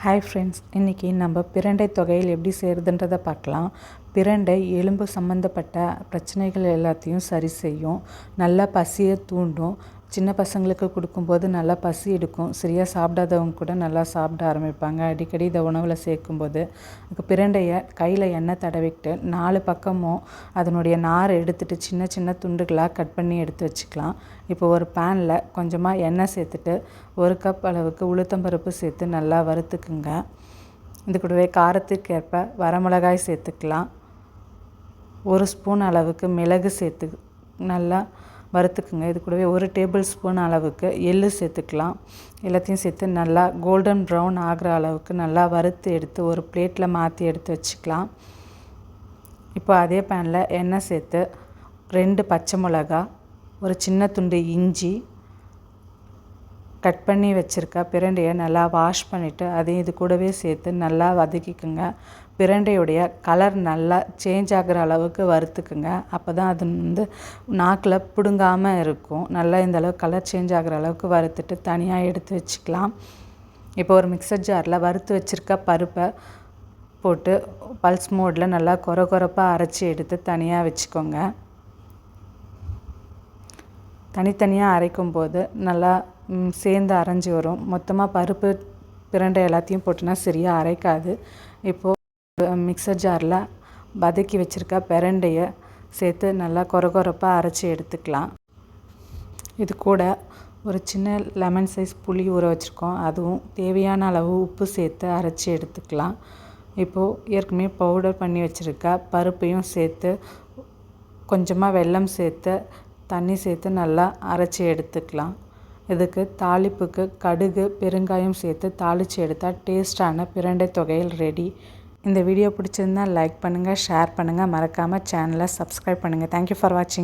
Hi friends, இன்றைக்கி நம்ம பிரண்டை தொகையில் எப்படி செய்கிறதுன்றதை பார்க்கலாம். பிரண்டை எலும்பு சம்மந்தப்பட்ட பிரச்சனைகள் எல்லாத்தையும் சரி செய்யும், நல்லா பசியை தூண்டும். சின்ன பசங்களுக்கு கொடுக்கும்போது நல்லா பசி எடுக்கும். சரியாக சாப்பிடாதவங்க கூட நல்லா சாப்பிட ஆரம்பிப்பாங்க. அடிக்கடி இதை உணவில் சேர்க்கும்போது பிரண்டையை கையில் எண்ணெய் தடவிக்கிட்டு 4 பக்கமும் அதனுடைய நாரை எடுத்துகிட்டு சின்ன சின்ன துண்டுகளாக கட் பண்ணி எடுத்து வச்சுக்கலாம். இப்போ ஒரு பேனில் கொஞ்சமாக எண்ணெய் சேர்த்துட்டு 1 கப் அளவுக்கு உளுத்தம்பருப்பு சேர்த்து நல்லா வறுத்துக்குங்க. இது கூடவே காரத்துக்கேற்ப வரமிளகாய் சேர்த்துக்கலாம். 1 ஸ்பூன் அளவுக்கு மிளகு சேர்த்து நல்லா வறுத்துக்குங்க. இது கூடவே 1 டேபிள் ஸ்பூன் அளவுக்கு எள்ளு சேர்த்துக்கலாம். எல்லாத்தையும் சேர்த்து நல்லா கோல்டன் ப்ரௌன் ஆகிற அளவுக்கு நல்லா வறுத்து எடுத்து ஒரு பிளேட்டில் மாற்றி எடுத்து வச்சுக்கலாம். இப்போ அதே பேனில் எண்ணெய் சேர்த்து 2 பச்சை மிளகா, ஒரு சின்ன துண்டு இஞ்சி, கட் பண்ணி வச்சுருக்க பிரண்டையை நல்லா வாஷ் பண்ணிவிட்டு அதையும் இது கூடவே சேர்த்து நல்லா வதக்கிக்குங்க. பிரண்டையுடைய கலர் நல்லா சேஞ்ச் ஆகிற அளவுக்கு வறுத்துக்குங்க. அப்போ தான் அது நாக்கில் பிடுங்காமல் இருக்கும். நல்லா இந்த அளவுக்கு கலர் சேஞ்ச் ஆகிற அளவுக்கு வறுத்துட்டு தனியாக எடுத்து வச்சுக்கலாம். இப்போ ஒரு மிக்சர் ஜாரில் வறுத்து வச்சுருக்க பருப்பை போட்டு பல்ஸ் மோடில் நல்லா கொரப்பாக அரைச்சி எடுத்து தனியாக வச்சுக்கோங்க. தனித்தனியாக அரைக்கும்போது நல்லா சேர்ந்து அரைஞ்சி வரும். மொத்தமாக பருப்பு பிரண்டை எல்லாத்தையும் போட்டுனா சரியாக அரைக்காது. இப்போது மிக்சர் ஜாரில் வதக்கி வச்சுருக்க பிரண்டையை சேர்த்து நல்லா கொரப்பாக அரைச்சி எடுத்துக்கலாம். இது கூட ஒரு சின்ன லெமன் சைஸ் புளி ஊற வச்சுருக்கோம். அதுவும் தேவையான அளவு உப்பு சேர்த்து அரைச்சி எடுத்துக்கலாம். இப்போது ஏற்கனவே பவுடர் பண்ணி வச்சுருக்க பருப்பையும் சேர்த்து கொஞ்சமாக வெல்லம் சேர்த்து தண்ணி சேர்த்து நல்லா அரைச்சி எடுத்துக்கலாம். இதுக்கு தாளிப்புக்கு கடுகு, பெருங்காயம் சேர்த்து தாளித்து எடுத்தால் டேஸ்டான பிரண்டை தொகையில் ரெடி. இந்த வீடியோ பிடிச்சிருந்தால் லைக் பண்ணுங்கள், ஷேர் பண்ணுங்கள், மறக்காமல் சேனலை சப்ஸ்கிரைப் பண்ணுங்கள். தேங்க்யூ ஃபார் வாட்சிங்.